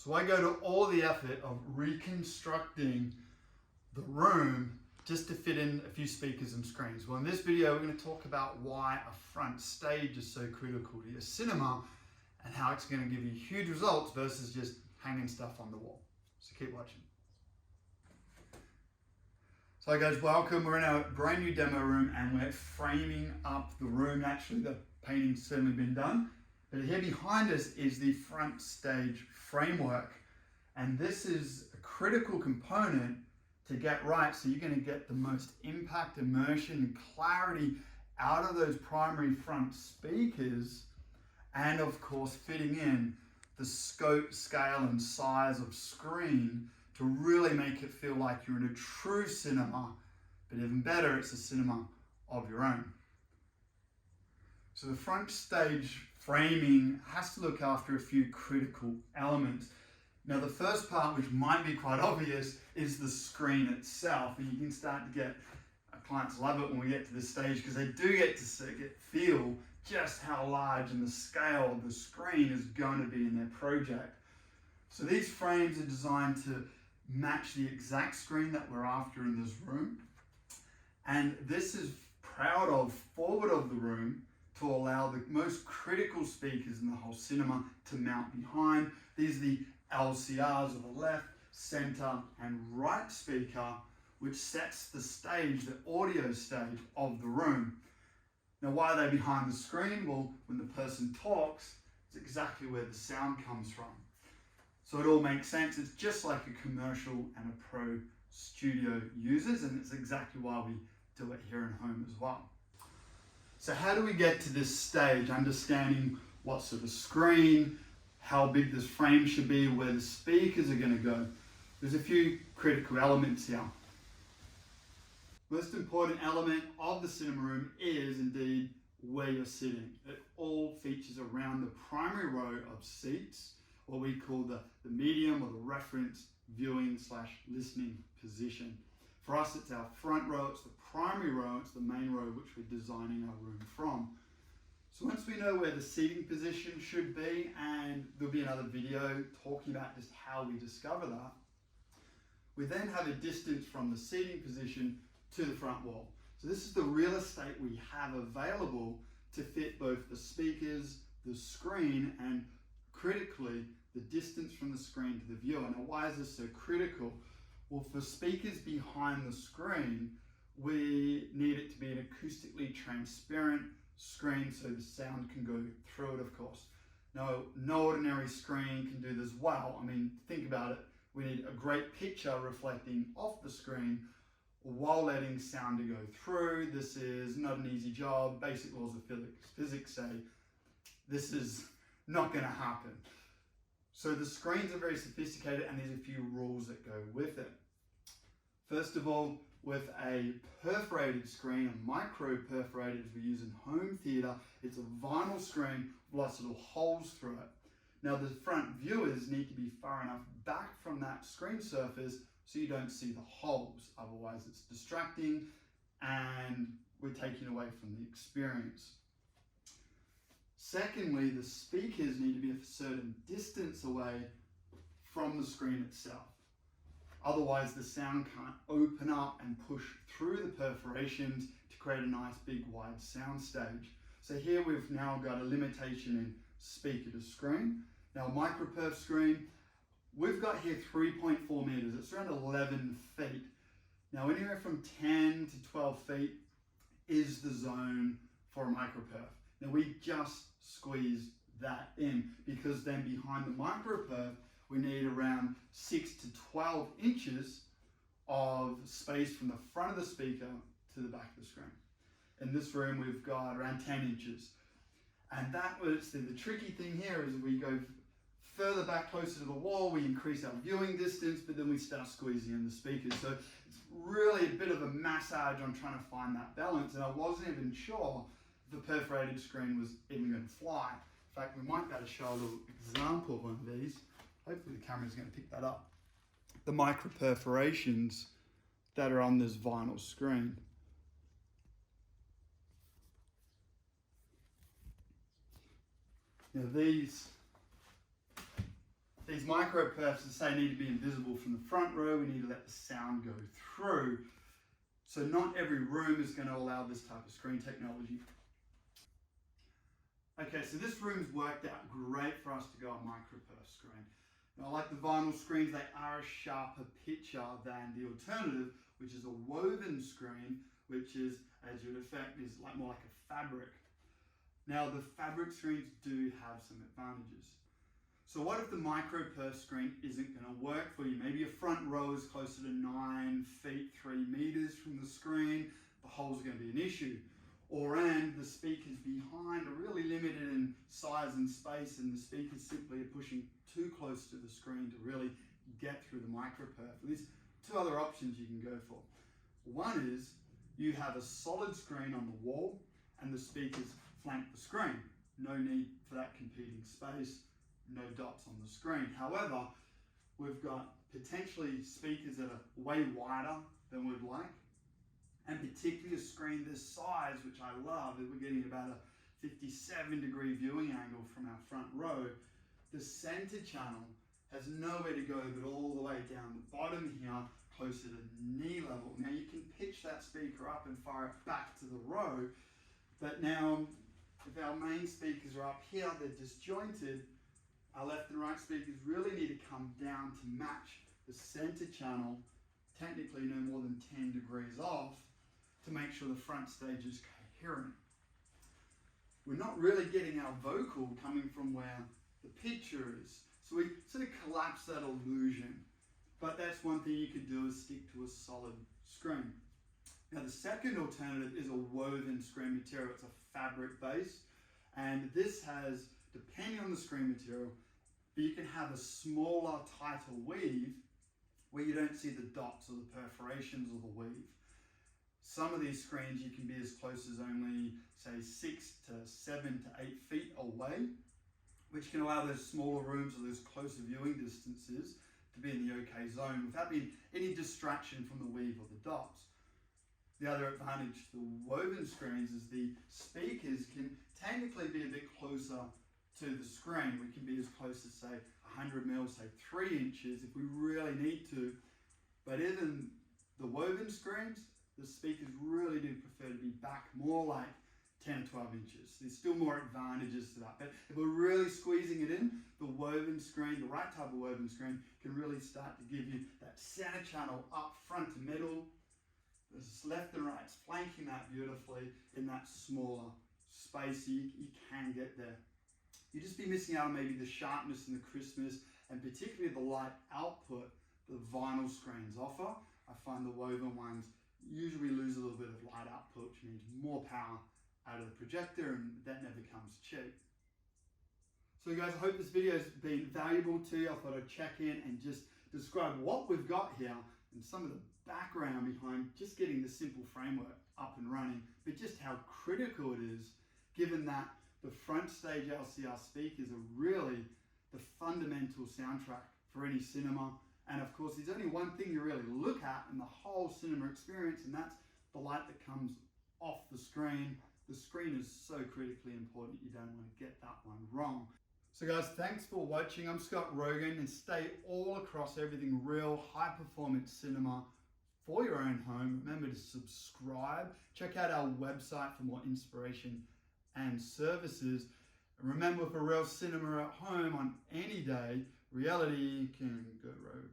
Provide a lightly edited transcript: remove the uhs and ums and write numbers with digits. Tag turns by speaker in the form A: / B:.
A: So I go to all the effort of reconstructing the room just to fit in a few speakers and screens. Well, in this video, we're going to talk about why a front stage is so critical to your cinema and how it's going to give you huge results versus just hanging stuff on the wall. So keep watching. So guys, welcome. We're in our brand new demo room and we're framing up the room. Actually, the painting's certainly been done. But here behind us is the front stage framework. And this is a critical component to get right, so you're going to get the most impact, immersion, and clarity out of those primary front speakers, and of course fitting in the scope, scale, and size of screen to really make it feel like you're in a true cinema, but even better, it's a cinema of your own. So the front stage framing has to look after a few critical elements. Now the first part, which might be quite obvious, is the screen itself. And you can start to get, clients love it when we get to this stage because they do get to feel just how large and the scale of the screen is going to be in their project. So these frames are designed to match the exact screen that we're after in this room. And this is proud of forward of the room to allow the most critical speakers in the whole cinema to mount behind. These are the LCRs of the left, center, and right speaker, which sets the stage, the audio stage of the room. Now, why are they behind the screen? Well, when the person talks, it's exactly where the sound comes from. So it all makes sense. It's just like a commercial and a pro studio uses, and it's exactly why we do it here at home as well. So how do we get to this stage, understanding what sort of screen, how big this frame should be, where the speakers are going to go? There's a few critical elements here. Most important element of the cinema room is indeed where you're sitting. It all features around the primary row of seats, what we call the medium or the reference viewing / listening position. For us, it's our front row, it's the primary row, it's the main row which we're designing our room from. So once we know where the seating position should be, and there'll be another video talking about just how we discover that, we then have a distance from the seating position to the front wall. So this is the real estate we have available to fit both the speakers, the screen, and critically, the distance from the screen to the viewer. Now, why is this so critical? Well, for speakers behind the screen, we need it to be an acoustically transparent screen so the sound can go through it, of course. Now, no ordinary screen can do this well. I mean, think about it. We need a great picture reflecting off the screen while letting sound to go through. This is not an easy job. Basic laws of physics say this is not going to happen. So the screens are very sophisticated, and there's a few rules that go with it. First of all, with a perforated screen, a micro perforated as we use in home theater, it's a vinyl screen with lots of little holes through it. Now the front viewers need to be far enough back from that screen surface so you don't see the holes. Otherwise it's distracting and we're taking away from the experience. Secondly, the speakers need to be a certain distance away from the screen itself. Otherwise, the sound can't open up and push through the perforations to create a nice big wide sound stage. So here we've now got a limitation in speaker to screen. Now a microperf screen, we've got here 3.4 meters. It's around 11 feet. Now anywhere from 10 to 12 feet is the zone for a microperf. Now we just squeeze that in because then behind the microperf, we need around 6 to 12 inches of space from the front of the speaker to the back of the screen. In this room, we've got around 10 inches. And that was the tricky thing here is we go further back closer to the wall, we increase our viewing distance, but then we start squeezing in the speakers. So it's really a bit of a massage on trying to find that balance. And I wasn't even sure if the perforated screen was even going to fly. In fact, we might be able to show a little example of one of these. Hopefully the camera's going to pick that up. The micro perforations that are on this vinyl screen. Now these These micro perfs, as I say, need to be invisible from the front row. We need to let the sound go through. So not every room is going to allow this type of screen technology. Okay, so this room's worked out great for us to go on micro-perf screen. Now, like the vinyl screens, they are a sharper picture than the alternative, which is a woven screen, which is, as you'd expect, is like more like a fabric. Now, the fabric screens do have some advantages. So what if the micro-perf screen isn't going to work for you? Maybe your front row is closer to 9 feet 3 meters from the screen. The hole's going to be an issue. And the speakers behind are really limited in size and space, and the speakers simply are pushing too close to the screen to really get through the micro-perf. There's two other options you can go for. One is you have a solid screen on the wall and the speakers flank the screen. No need for that competing space, no dots on the screen. However, we've got potentially speakers that are way wider than we'd like, and particularly a screen this size, which I love, is we're getting about a 57-degree viewing angle from our front row. The center channel has nowhere to go but all the way down the bottom here, closer to knee level. Now you can pitch that speaker up and fire it back to the row, but now if our main speakers are up here, they're disjointed, our left and right speakers really need to come down to match the center channel, technically no more than 10 degrees off, to make sure the front stage is coherent. We're not really getting our vocal coming from where the picture is. So we sort of collapse that illusion. But that's one thing you could do, is stick to a solid screen. Now the second alternative is a woven screen material. It's a fabric base. And this has, depending on the screen material, you can have a smaller, tighter weave where you don't see the dots or the perforations of the weave. Some of these screens you can be as close as only, say, 6 to 7 to 8 feet away, which can allow those smaller rooms or those closer viewing distances to be in the okay zone without being any distraction from the weave or the dots. The other advantage to the woven screens is the speakers can technically be a bit closer to the screen. We can be as close as, say, 100 mils, say 3 inches if we really need to. But even the woven screens, the speakers really do prefer to be back more like 10 or 12 inches. There's still more advantages to that. But if we're really squeezing it in, the woven screen, the right type of woven screen, can really start to give you that center channel up front to middle. There's left and right flanking that beautifully in that smaller space, so you can get there. You'd just be missing out on maybe the sharpness and the crispness, and particularly the light output the vinyl screens offer. I find the woven ones usually lose a little bit of light output, which means more power out of the projector, and that never comes cheap. So guys, I hope this video has been valuable to you. I thought I'd check in and just describe what we've got here and some of the background behind just getting the simple framework up and running, but just how critical it is, given that the front stage LCR speakers are really the fundamental soundtrack for any cinema. And of course, there's only one thing you really look at in the whole cinema experience, and that's the light that comes off the screen. The screen is so critically important, you don't want to get that one wrong. So guys, thanks for watching. I'm Scott Rogan, and stay all across everything real high performance cinema for your own home. Remember to subscribe. Check out our website for more inspiration and services. And remember, for real cinema at home on any day, reality can go rogue.